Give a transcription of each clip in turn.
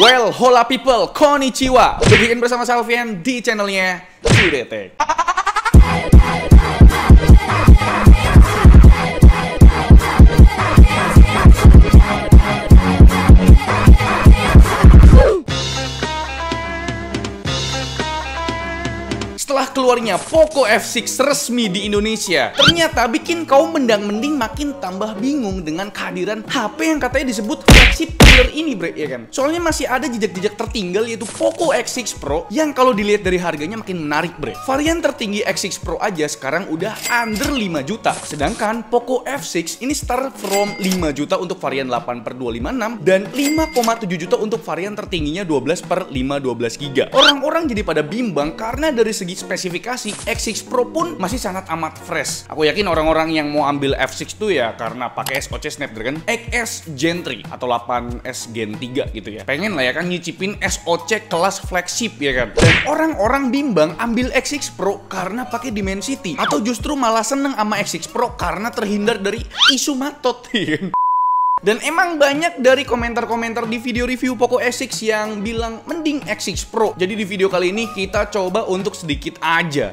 Well, hola people, konnichiwa. Bikin bersama Salvian di channelnya Cidetek. Setelah keluarnya Poco F6 resmi di Indonesia, ternyata bikin kaum mendang-mending makin tambah bingung dengan kehadiran HP yang katanya disebut flagship killer ini, bre, ya kan? Soalnya masih ada jejak-jejak tertinggal yaitu Poco X6 Pro yang kalau dilihat dari harganya makin menarik, bre. Varian tertinggi X6 Pro aja sekarang udah under 5 juta. Sedangkan Poco F6 ini start from 5 juta untuk varian 8/256 dan 5,7 juta untuk varian tertingginya 12/512 GB. Orang-orang jadi pada bimbang karena dari segi spesifikasi X6 Pro pun masih sangat amat fresh. Aku yakin orang-orang yang mau ambil F6 tuh ya karena pakai SoC Snapdragon 8S Gen 3 atau 8S Gen 3 gitu ya. Pengen lah ya kan nyicipin SoC kelas flagship ya kan. Dan orang-orang bimbang ambil X6 Pro karena pakai Dimensity atau justru malah seneng sama X6 Pro karena terhindar dari isu matot. Dan emang banyak dari komentar-komentar di video review Poco X6 yang bilang mending X6 Pro. Jadi di video kali ini kita coba untuk sedikit aja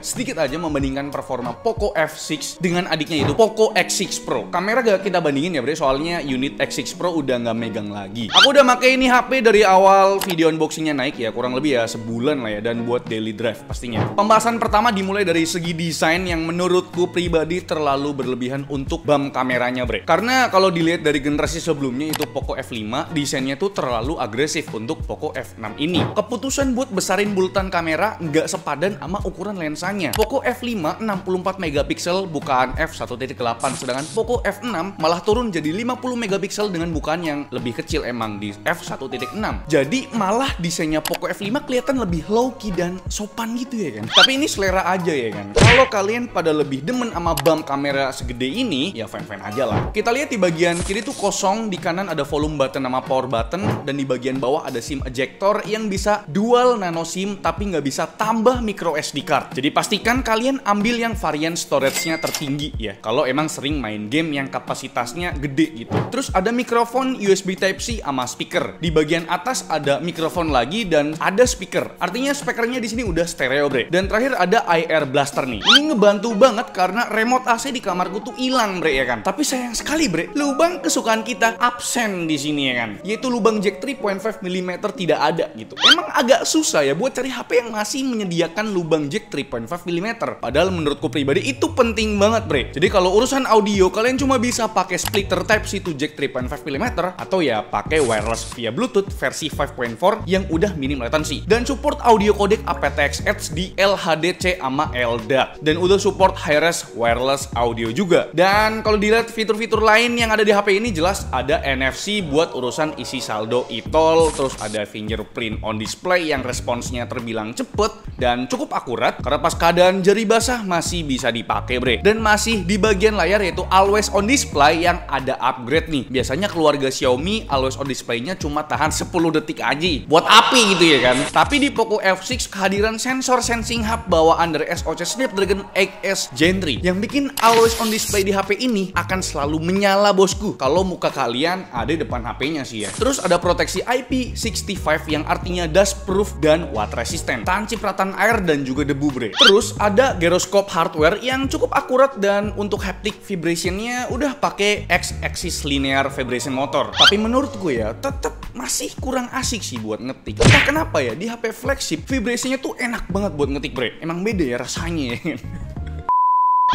membandingkan performa Poco F6 dengan adiknya yaitu Poco X6 Pro. Kamera gak kita bandingin ya bre, soalnya unit X6 Pro udah gak megang lagi. Aku udah pakai ini HP dari awal video unboxingnya naik ya, kurang lebih ya sebulan lah ya, dan buat daily drive pastinya. Pembahasan pertama dimulai dari segi desain yang menurutku pribadi terlalu berlebihan untuk BAM kameranya bre. Karena kalau dilihat dari generasi sebelumnya itu Poco F5, desainnya tuh terlalu agresif untuk Poco F6 ini. Keputusan buat besarin bulatan kamera nggak sepadan sama ukuran lensanya. Poco F5 64 megapiksel bukaan f1.8, sedangkan Poco F6 malah turun jadi 50 megapiksel dengan bukaan yang lebih kecil emang di f1.6. Jadi malah desainnya Poco F5 kelihatan lebih low key dan sopan gitu ya kan. Tapi ini selera aja ya kan. Kalau kalian pada lebih demen sama BAM kamera segede ini, ya fine-fine aja lah. Kita lihat di bagian kiri tuh kosong, di kanan ada volume button sama power button, dan di bagian bawah ada SIM ejector yang bisa dual nano SIM tapi nggak bisa tambah micro SD card. Jadi pastikan kalian ambil yang varian storage-nya tertinggi ya, kalau emang sering main game yang kapasitasnya gede gitu. Terus ada mikrofon USB Type-C sama speaker. Di bagian atas ada mikrofon lagi dan ada speaker. Artinya speakernya di sini udah stereo bre. Dan terakhir ada IR blaster nih. Ini ngebantu banget karena remote AC di kamarku tuh hilang bre ya kan. Tapi sayang sekali bre, lubang kesukaan kita absen di sini ya kan, yaitu lubang jack 3.5 mm tidak ada gitu. Emang agak susah ya buat cari HP yang masih menyediakan lubang jack 3.5 mm. Padahal menurutku pribadi itu penting banget bre. Jadi kalau urusan audio kalian cuma bisa pakai splitter Type-C to jack 3.5 mm atau ya pakai wireless via Bluetooth versi 5.4 yang udah minim latency dan support audio codec aptX HD, LHDC sama LDAC, dan udah support high-res wireless audio juga. Dan kalau dilihat fitur-fitur lain yang ada di HP ini, jelas ada NFC buat urusan isi saldo e-tol, terus ada fingerprint on display yang responsnya terbilang cepet dan cukup akurat karena pas keadaan jari basah masih bisa dipakai bre. Dan masih di bagian layar yaitu always on display yang ada upgrade nih. Biasanya keluarga Xiaomi always on display-nya cuma tahan 10 detik aja buat api gitu ya kan. Tapi di Poco F6 kehadiran sensor sensing hub bawaan dari SoC Snapdragon 8S Gen 3 yang bikin always on display di HP ini akan selalu menyala bosku kalau muka kalian ada di depan HP-nya sih ya. Terus ada proteksi IP65 yang artinya dust proof dan water resistant, tahan cipratan air dan juga debu bre. Terus ada gyroscope hardware yang cukup akurat dan untuk haptic vibration-nya udah pakai X-axis linear vibration motor. Tapi menurutku ya tetap masih kurang asik sih buat ngetik. Entah kenapa ya di HP flagship vibration-nya tuh enak banget buat ngetik bre. Emang beda ya rasanya ya.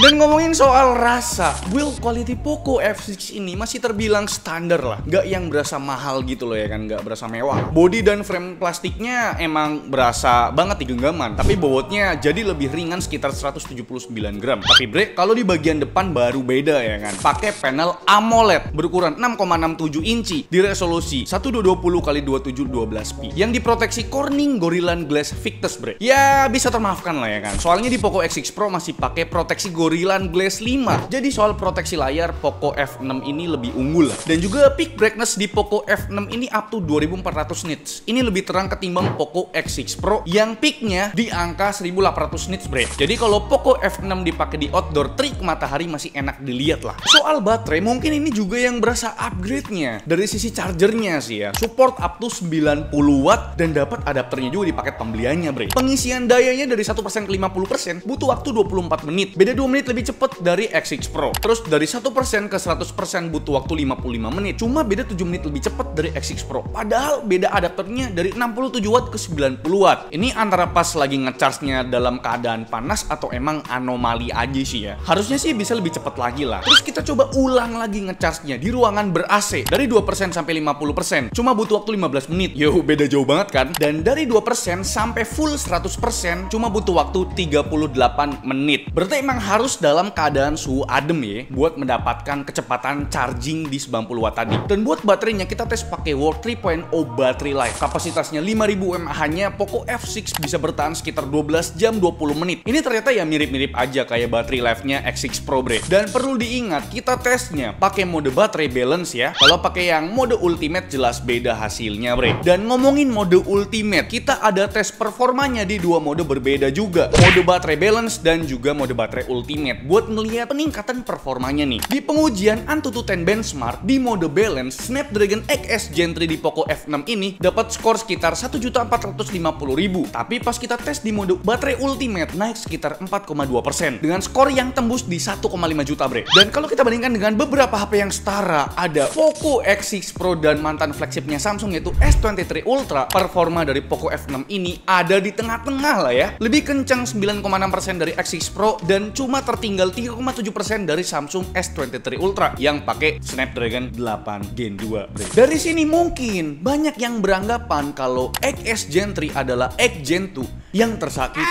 Dan ngomongin soal rasa, build quality Poco F6 ini masih terbilang standar lah. Nggak yang berasa mahal gitu loh ya kan, nggak berasa mewah. Body dan frame plastiknya emang berasa banget di genggaman, tapi bobotnya jadi lebih ringan sekitar 179 gram. Tapi bre, kalau di bagian depan baru beda ya kan. Pakai panel AMOLED berukuran 6,67 inci di resolusi 1220x2712p yang diproteksi Corning Gorilla Glass Victus bre. Ya bisa termaafkan lah ya kan. Soalnya di Poco X6 Pro masih pakai proteksi Gorilla Gorilla Glass 5. Jadi soal proteksi layar, Poco F6 ini lebih unggul. Dan juga peak brightness di Poco F6 ini up to 2400 nits. Ini lebih terang ketimbang Poco X6 Pro yang peaknya di angka 1800 nits, bre. Jadi kalau Poco F6 dipakai di outdoor, terik matahari masih enak dilihat lah. Soal baterai, mungkin ini juga yang berasa upgrade-nya. Dari sisi chargernya sih ya, support up to 90 watt dan dapat adapternya juga di paket pembeliannya, bre. Pengisian dayanya dari 1% ke 50% butuh waktu 24 menit. Beda 2 menit lebih cepat dari X6 Pro. Terus dari 1% ke 100% butuh waktu 55 menit. Cuma beda 7 menit lebih cepat dari X6 Pro. Padahal beda adapternya dari 67 watt ke 90 watt. Ini antara pas lagi ngecharge-nya dalam keadaan panas atau emang anomali aja sih ya. Harusnya sih bisa lebih cepat lagi lah. Terus kita coba ulang lagi ngecharge-nya di ruangan ber-AC dari 2% sampai 50%. Cuma butuh waktu 15 menit. Yo, beda jauh banget kan? Dan dari 2% sampai full 100% cuma butuh waktu 38 menit. Berarti emang harus dalam keadaan suhu adem ya buat mendapatkan kecepatan charging di 90 watt tadi. Dan buat baterainya kita tes pakai World 3.0 Battery Life. Kapasitasnya 5000 mAh-nya, Poco F6 bisa bertahan sekitar 12 jam 20 menit. Ini ternyata ya mirip-mirip aja kayak battery life-nya X6 Pro, bre. Dan perlu diingat, kita tesnya pakai mode baterai balance ya. Kalau pakai yang mode ultimate jelas beda hasilnya, bre. Dan ngomongin mode ultimate, kita ada tes performanya di dua mode berbeda juga. Mode baterai balance dan juga mode baterai ultimate buat ngelihat peningkatan performanya nih. Di pengujian Antutu 10 benchmark di mode balance, Snapdragon XS Gen 3 di Poco F6 ini dapat skor sekitar 1.450.000. Tapi pas kita tes di mode baterai ultimate naik sekitar 4,2% dengan skor yang tembus di 1,5 juta, bre. Dan kalau kita bandingkan dengan beberapa HP yang setara, ada Poco X6 Pro dan mantan flagshipnya Samsung yaitu S23 Ultra, performa dari Poco F6 ini ada di tengah-tengah lah ya. Lebih kencang 9,6% dari X6 Pro dan cuma tertinggal 3,7% dari Samsung S23 Ultra yang pakai Snapdragon 8 Gen 2, bre. Dari sini mungkin banyak yang beranggapan kalau XS Gen 3 adalah X Gen 2 yang tersakiti.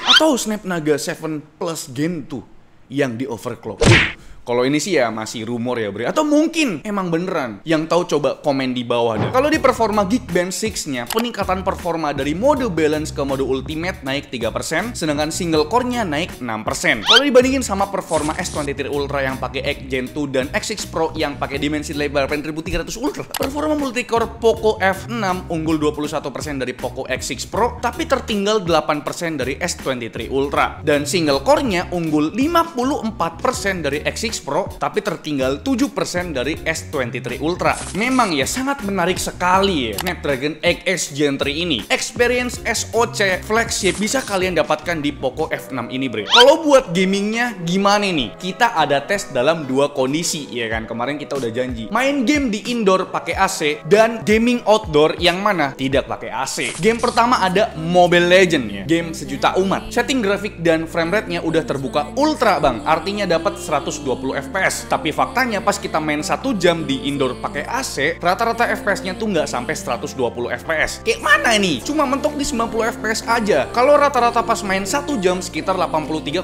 Atau Snapdragon 7 Plus Gen 2 yang di overclock. Kalau ini sih ya masih rumor ya, bre. Atau mungkin emang beneran. Yang tahu coba komen di bawah deh. Kalau di performa Geekbench 6-nya, peningkatan performa dari mode balance ke mode ultimate naik 3%, sedangkan single core-nya naik 6%. Kalau dibandingin sama performa S23 Ultra yang pakai X Gen 2 dan X6 Pro yang pakai dimensi lebar 1300 Ultra, performa multicore Poco F6 unggul 21% dari Poco X6 Pro, tapi tertinggal 8% dari S23 Ultra. Dan single core-nya unggul 54% dari X6 Pro, tapi tertinggal 7% dari S23 Ultra. Memang ya sangat menarik sekali ya Snapdragon XS Gen 3 ini. Experience SoC flagship bisa kalian dapatkan di Poco F6 ini, bre. Kalau buat gamingnya gimana nih? Kita ada tes dalam dua kondisi ya kan. Kemarin kita udah janji main game di indoor pakai AC dan gaming outdoor yang mana tidak pakai AC. Game pertama ada Mobile Legends ya, game sejuta umat. Setting grafik dan frame rate-nya udah terbuka ultra, bang. Artinya dapat 120 FPS. Tapi faktanya pas kita main 1 jam di indoor pakai AC, rata-rata FPS-nya tuh nggak sampai 120 FPS. Kayak mana nih? Cuma mentok di 90 FPS aja. Kalau rata-rata pas main 1 jam sekitar 83,8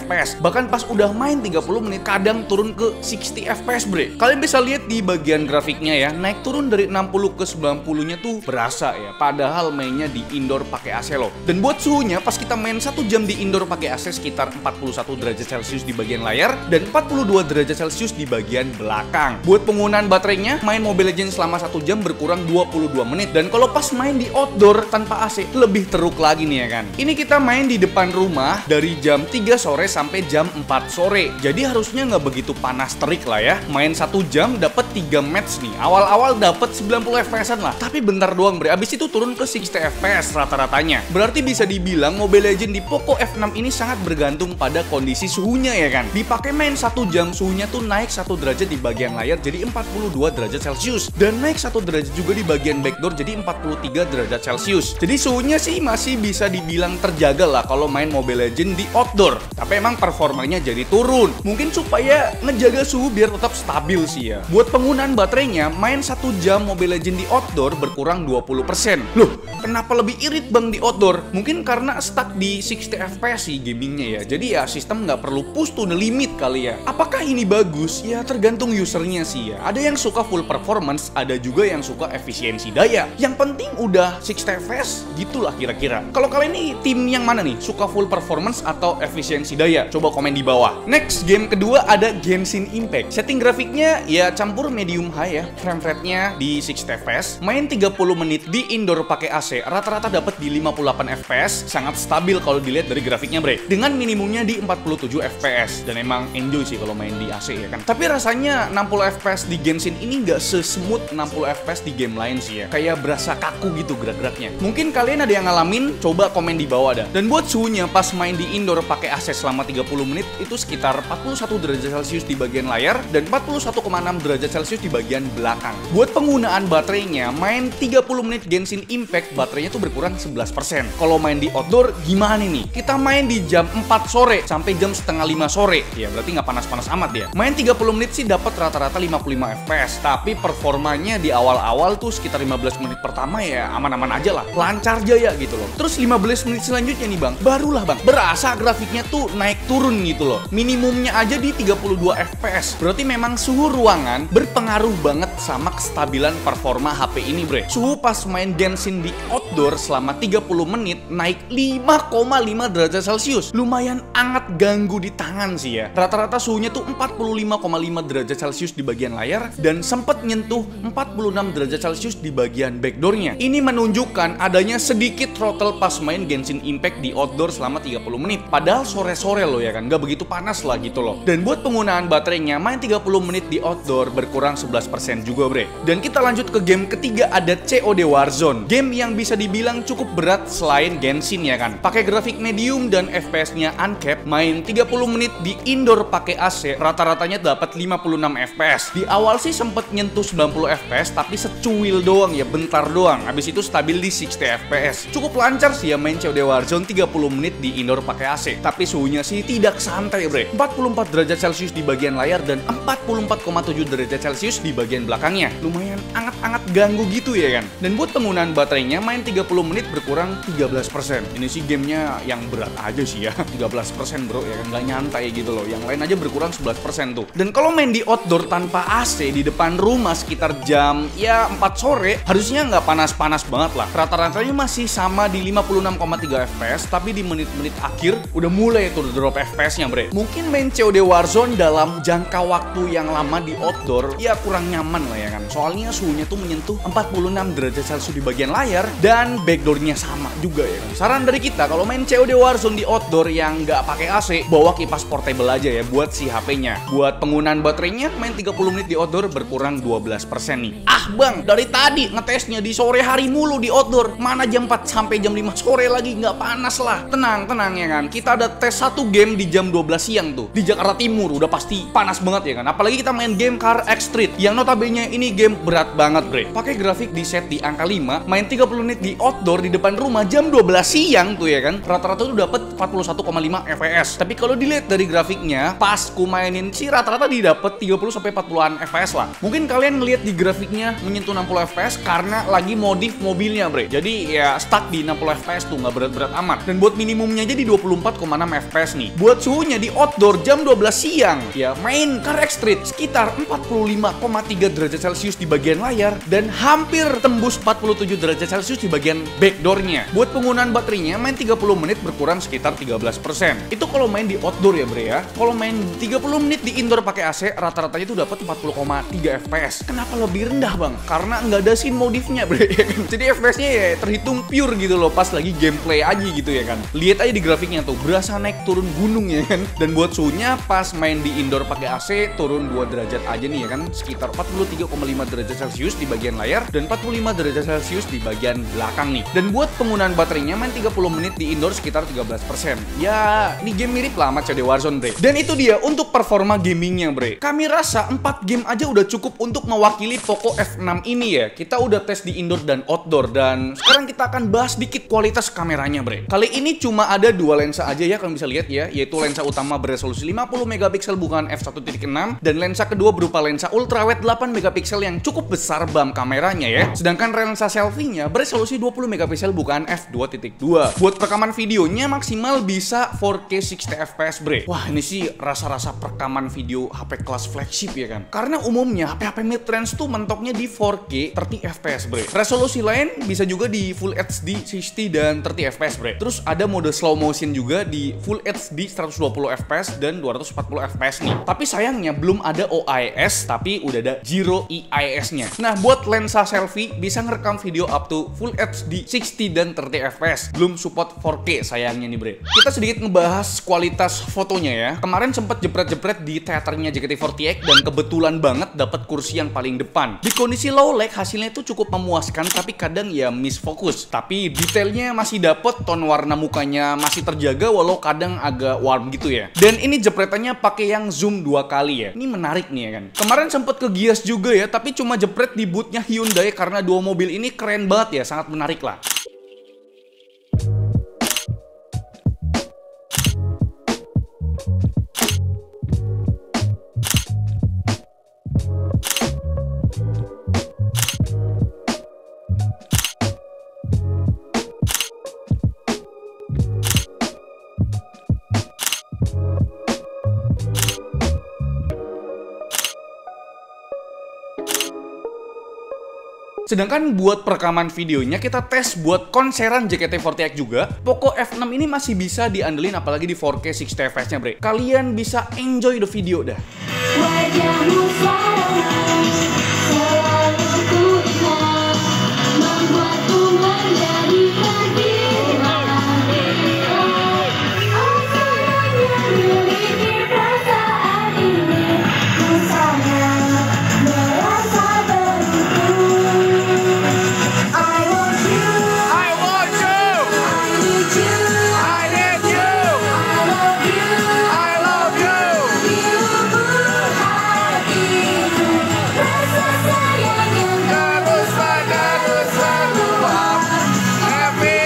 FPS. Bahkan pas udah main 30 menit kadang turun ke 60 FPS, bre. Kalian bisa lihat di bagian grafiknya ya, naik turun dari 60 ke 90-nya tuh berasa ya. Padahal mainnya di indoor pakai AC loh. Dan buat suhunya pas kita main 1 jam di indoor pakai AC sekitar 41 derajat Celcius di bagian layar dan 42 derajat Celcius di bagian belakang. Buat penggunaan baterainya, main Mobile Legends selama 1 jam berkurang 22 menit. Dan kalau pas main di outdoor tanpa AC, lebih teruk lagi nih ya kan. Ini kita main di depan rumah dari jam 3 sore sampai jam 4 sore. Jadi harusnya nggak begitu panas terik lah ya. Main 1 jam dapat 3 match nih. Awal-awal dapat 90 FPS-an lah. Tapi bentar doang, bre. Abis itu turun ke 60 FPS rata-ratanya. Berarti bisa dibilang Mobile Legends di Poco F6 ini sangat bergantung pada kondisi suhunya ya kan. Dipakai main 1 jam suhunya tuh naik 1 derajat di bagian layar jadi 42 derajat Celcius dan naik 1 derajat juga di bagian backdoor jadi 43 derajat Celcius. Jadi suhunya sih masih bisa dibilang terjaga lah kalau main Mobile Legends di outdoor. Tapi emang performanya jadi turun. Mungkin supaya ngejaga suhu biar tetap stabil sih ya. Buat penggunaan baterainya, main 1 jam Mobile Legends di outdoor berkurang 20%. Loh, kenapa lebih irit bang di outdoor? Mungkin karena stuck di 60 FPS sih gamingnya ya. Jadi ya sistem nggak perlu push to the limit kali ya. Apakah ini bagus? Ya tergantung usernya sih ya. Ada yang suka full performance, ada juga yang suka efisiensi daya. Yang penting udah 60 fps, gitulah kira-kira. Kalau kalian nih tim yang mana nih? Suka full performance atau efisiensi daya? Coba komen di bawah. Next, game kedua ada Genshin Impact. Setting grafiknya ya campur medium high ya. Frame rate-nya di 60 fps. Main 30 menit di indoor pakai AC, rata-rata dapat di 58 fps. Sangat stabil kalau dilihat dari grafiknya, bre. Dengan minimumnya di 47 fps. Dan emang enjoy sih kalau main di AC ya kan. Tapi rasanya 60 fps di Genshin ini nggak sesmooth 60 fps di game lain sih ya. Kayak berasa kaku gitu gerak-geraknya. Mungkin kalian ada yang ngalamin, coba komen di bawah dah. Dan buat suhunya pas main di indoor pakai AC selama 30 menit itu sekitar 41 derajat Celcius di bagian layar dan 41,6 derajat Celcius di bagian belakang. Buat penggunaan baterainya, main 30 menit Genshin Impact baterainya tuh berkurang 11%. Kalau main di outdoor gimana nih? Kita main di jam 4 sore sampai jam setengah 5 sore. Ya berarti nggak panas-panas amat ya. Main 30 menit sih dapat rata-rata 55 fps, tapi performanya di awal-awal tuh sekitar 15 menit pertama ya aman-aman aja lah. Lancar jaya gitu loh. Terus 15 menit selanjutnya nih bang, barulah bang berasa grafiknya tuh naik turun gitu loh. Minimumnya aja di 32 fps. Berarti memang suhu ruangan berpengaruh banget sama kestabilan performa HP ini bre. Suhu pas main Genshin di outdoor selama 30 menit naik 5,5 derajat Celcius. Lumayan hangat, ganggu di tangan sih ya. Rata-rata suhunya tuh 45,5 derajat Celcius di bagian layar dan sempat nyentuh 46 derajat Celcius di bagian backdoornya. Ini menunjukkan adanya sedikit throttle pas main Genshin Impact di outdoor selama 30 menit. Padahal sore-sore loh ya kan, nggak begitu panas lah gitu loh. Dan buat penggunaan baterainya, main 30 menit di outdoor berkurang 11% juga bre. Dan kita lanjut ke game ketiga, ada COD Warzone. Game yang bisa dibilang cukup berat selain Genshin ya kan. Pakai grafik medium dan FPS-nya uncapped, main 30 menit di indoor pakai AC, rata-ratanya dapat 56 fps. Di awal sih sempet nyentuh 90 fps, tapi secuil doang ya, bentar doang. Habis itu stabil di 60 fps. Cukup lancar sih ya main COD Warzone 30 menit di indoor pakai AC. Tapi suhunya sih tidak santai bre. 44 derajat Celcius di bagian layar dan 44,7 derajat Celcius di bagian belakangnya. Lumayan anget-anget ganggu gitu ya kan. Dan buat penggunaan baterainya, main 30 menit berkurang 13%. Ini sih gamenya yang berat aja sih ya. 13% bro ya kan, nggak nyantai gitu loh. Yang lain aja berkurang 11% tuh. Dan kalau main di outdoor tanpa AC di depan rumah sekitar jam ya 4 sore, harusnya nggak panas-panas banget lah. Rata-ratanya masih sama di 56,3 fps, tapi di menit-menit akhir udah mulai tuh drop fps-nya bre. Mungkin main COD Warzone dalam jangka waktu yang lama di outdoor ya kurang nyaman lah ya kan. Soalnya suhunya tuh menyentuh 46 derajat Celcius di bagian layar dan backdoornya sama juga ya kan. Saran dari kita kalau main COD Warzone di outdoor yang nggak pakai AC, bawa kipas portable aja ya buat si HP-nya. Buat penggunaan baterainya, main 30 menit di outdoor berkurang 12% nih. Ah bang, dari tadi ngetesnya di sore hari mulu di outdoor. Mana jam 4 sampai jam 5 sore lagi, nggak panas lah. Tenang ya kan. Kita ada tes satu game di jam 12 siang tuh di Jakarta Timur, udah pasti panas banget ya kan. Apalagi kita main game Car X Street yang notabene ini game berat banget bre. Pakai grafik di set di angka 5, main 30 menit di outdoor di depan rumah jam 12 siang tuh ya kan. Rata-rata tuh dapat 41,5 fps. Tapi kalau dilihat dari grafiknya, pas ku mainin sih rata-rata didapat 30 sampai 40-an fps lah. Mungkin kalian ngelihat di grafiknya menyentuh 60 fps karena lagi modif mobilnya bre. Jadi ya stuck di 60 fps tuh, nggak berat-berat amat. Dan buat minimumnya jadi 24,6 fps nih. Buat suhunya di outdoor jam 12 siang ya main Car X Street sekitar 45,3 derajat Celcius di bagian layar dan hampir tembus 47 derajat Celcius di bagian backdoornya. Buat penggunaan baterainya, main 30 menit berkurang sekitar 13%. Itu kalau main di outdoor ya bre ya. Kalau main 30 menit di indoor pakai AC, rata-ratanya itu dapat 40,3 fps. Kenapa lebih rendah bang? Karena nggak ada scene modifnya bre ya kan. Jadi fps-nya ya terhitung pure gitu loh pas lagi gameplay aja gitu ya kan. Lihat aja di grafiknya tuh, berasa naik turun gunung ya kan. Dan buat suhunya pas main di indoor pakai AC turun 2 derajat aja nih ya kan, sekitar 43,5 derajat Celcius di bagian layar dan 45 derajat Celcius di bagian belakang nih. Dan buat penggunaan baterainya, main 30 menit di indoor sekitar 13%. Ya, ini game mirip lah sama COD Warzone bre. Dan itu dia untuk performa gamingnya bre. Kami rasa 4 game aja udah cukup untuk mewakili Poco F6 ini ya. Kita udah tes di indoor dan outdoor, dan sekarang kita akan bahas dikit kualitas kameranya bre. Kali ini cuma ada 2 lensa aja ya, kalian bisa lihat ya, yaitu lensa utama beresolusi 50 megapiksel bukan f1.6 dan lensa kedua berupa lensa ultrawide 8 megapiksel yang cukup besar bump kameranya ya. Sedangkan lensa selfie-nya beresolusi 20 megapiksel bukan f2.2. Buat rekaman videonya maksimal bisa 4K 60 fps bre. Wah, ini sih rasa-rasa perekaman video HP kelas flagship ya kan. Karena umumnya HP-HP mid-range tuh mentoknya di 4K 30 fps bre. Resolusi lain bisa juga di Full HD 60 dan 30 fps bre. Terus ada mode slow motion juga di Full HD 120 fps dan 240 fps nih. Tapi sayangnya belum ada OIS, tapi udah ada Zero EIS-nya. Nah, buat lensa selfie bisa ngerekam video up to Full HD 60 dan 30 fps. Belum support 4K sayangnya nih bre. Kita sedikit ngebahas kualitas fotonya ya. Kemarin sempet jepret-jepret di teaternya JKT48 dan kebetulan banget dapat kursi yang paling depan. Di kondisi low lag hasilnya itu cukup memuaskan, tapi kadang ya miss fokus. Tapi detailnya masih dapet, tone warna mukanya masih terjaga walau kadang agak warm gitu ya. Dan ini jepretannya pakai yang zoom 2 kali ya. Ini menarik nih ya kan. Kemarin sempet ke Gias juga ya, tapi cuma jepret di bootnya Hyundai karena dua mobil ini keren banget ya, sangat menarik lah. Sedangkan buat perekaman videonya kita tes buat konseran JKT48 juga. Poco F6 ini masih bisa diandelin apalagi di 4K 60 fps nya bre. Kalian bisa enjoy the video dah. Wajahmu selalu ku ingat, membuatku menjadi tergila-gila. Oh sayangnya miliki perasaan ini, ku sangat merasa beruntung. I want you, I want you, I need you, I need you, I love you, I love you. biru hatiku, rasa sayang yang Terus selalu happy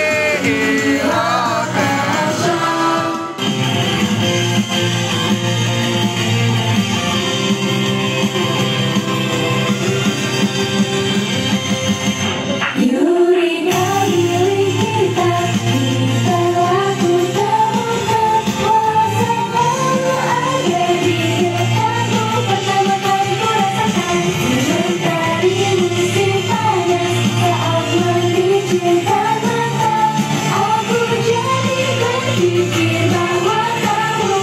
Yurika milik kita, kita laku temukan, walau selalu ada di dekatmu. Pertama kali ku rasakan dari musim panas saat mengizinkan mata, aku jadi berpikir bahwa kamu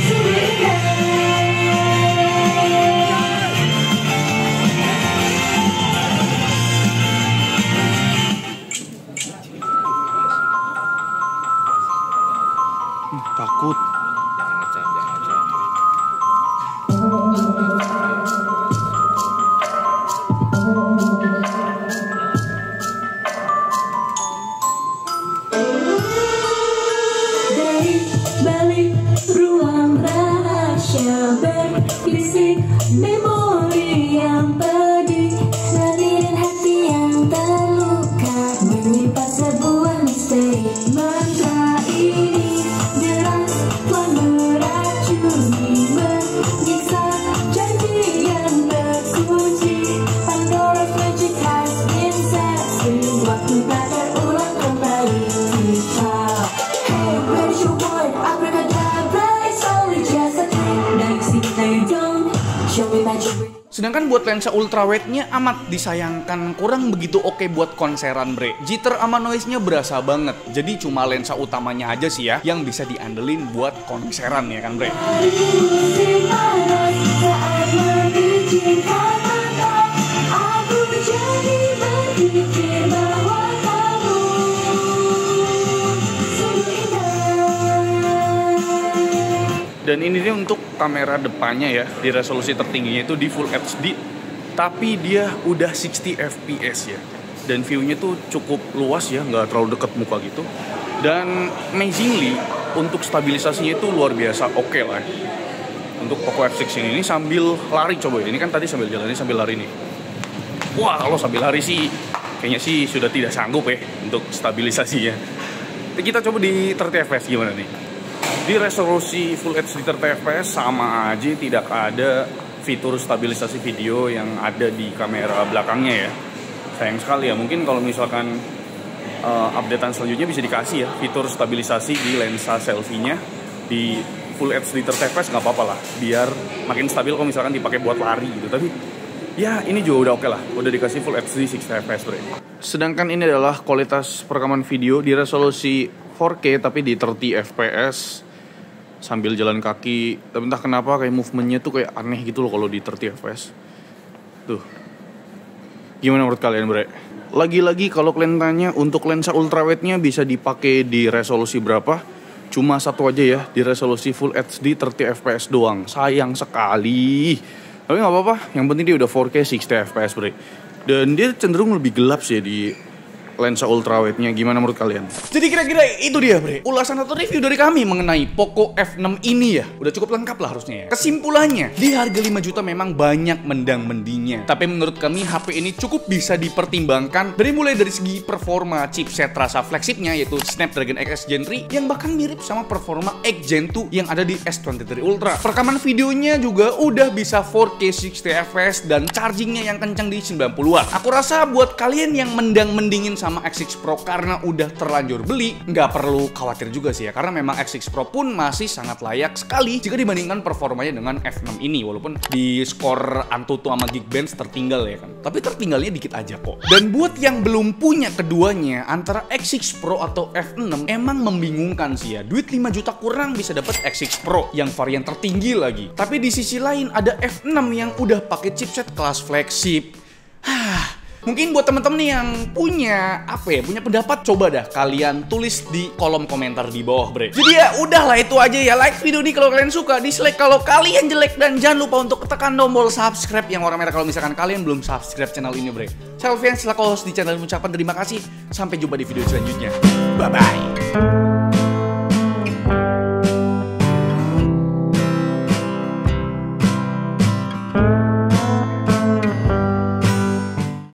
sungguh indah. Takut. Dari balik ruang rahasia berbisik memori yang pedih, sentiran hati yang terluka, menyimpan sebuah misteri. Mantra ini deras meracuni, menyiksa janji yang terkunci. Pandora's magic has been set free, waktu tak terulang kembali kita. Hey, where's your word? Abracadabra, it's only just a trick. Now you see, now you don't. Show me magic. Sedangkan buat lensa ultrawide-nya amat disayangkan, kurang begitu oke buat konseran bre. Jitter sama noise-nya berasa banget. Jadi cuma lensa utamanya aja sih ya yang bisa diandelin buat konseran ya kan bre. Dari musim panas saat mengizinkan mata, aku jadi berpikir bahwa kamu sungguh indah. Dan ini dia untuk kamera depannya ya, di resolusi tertingginya itu di Full HD, tapi dia udah 60 fps ya. Dan view-nya tuh cukup luas ya, nggak terlalu deket muka gitu. Dan amazingly, untuk stabilisasinya itu luar biasa oke lah. Untuk Poco F6 ini sambil lari coba ya. Ini kan tadi sambil jalan, ini sambil lari nih. Wah, kalau sambil lari sih kayaknya sih sudah tidak sanggup ya untuk stabilisasinya. Tapi kita coba di 30 fps gimana nih? Di resolusi Full HD 30 fps sama aja, tidak ada fitur stabilisasi video yang ada di kamera belakangnya ya. Sayang sekali ya, mungkin kalau misalkan updatean selanjutnya bisa dikasih ya fitur stabilisasi di lensa selfie-nya di Full HD 30 fps, nggak apa-apa lah, biar makin stabil kalau misalkan dipakai buat lari gitu. Tapi ya ini juga udah oke lah, udah dikasih Full HD 60 fps bro. Sedangkan ini adalah kualitas perekaman video di resolusi 4K tapi di 30 fps sambil jalan kaki. Tapi entah kenapa kayak movementnya tuh kayak aneh gitu loh kalau di 30 fps. Tuh, gimana menurut kalian bre? Lagi-lagi kalau kalian tanya untuk lensa ultrawide-nya bisa dipakai di resolusi berapa? Cuma satu aja ya, di resolusi Full HD 30 fps doang. Sayang sekali. Tapi nggak apa-apa, yang penting dia udah 4K 60 fps bre. Dan dia cenderung lebih gelap sih di lensa ultrawide-nya. Gimana menurut kalian? Jadi kira-kira itu dia bre, ulasan atau review dari kami mengenai Poco F6 ini ya. Udah cukup lengkap lah harusnya ya. Kesimpulannya, di harga 5 juta memang banyak mendang-mendingnya. Tapi menurut kami HP ini cukup bisa dipertimbangkan dari mulai dari segi performa chipset rasa flagshipnya yaitu Snapdragon X Gen 3 yang bahkan mirip sama performa X Gen 2 yang ada di S23 Ultra. Perekaman videonya juga udah bisa 4K 60 fps dan chargingnya yang kencang di 90 watt. Aku rasa buat kalian yang mendang-mendingin sama X6 Pro karena udah terlanjur beli, nggak perlu khawatir juga sih ya, karena memang X6 Pro pun masih sangat layak sekali jika dibandingkan performanya dengan F6 ini, walaupun di skor Antutu sama Geekbench tertinggal ya kan, tapi tertinggalnya dikit aja kok. Dan buat yang belum punya keduanya, antara X6 Pro atau F6 emang membingungkan sih ya, duit 5 juta kurang bisa dapet X6 Pro yang varian tertinggi lagi, tapi di sisi lain ada F6 yang udah pakai chipset kelas flagship. Mungkin buat temen-temen yang punya punya pendapat, coba dah kalian tulis di kolom komentar di bawah bre. Jadi ya udahlah itu aja ya, like video ini kalau kalian suka, dislike kalau kalian jelek, dan jangan lupa untuk tekan tombol subscribe yang warna merah kalau misalkan kalian belum subscribe channel ini bre. Saya Alfian selaku host di channel, mengucapkan terima kasih, sampai jumpa di video selanjutnya. Bye bye.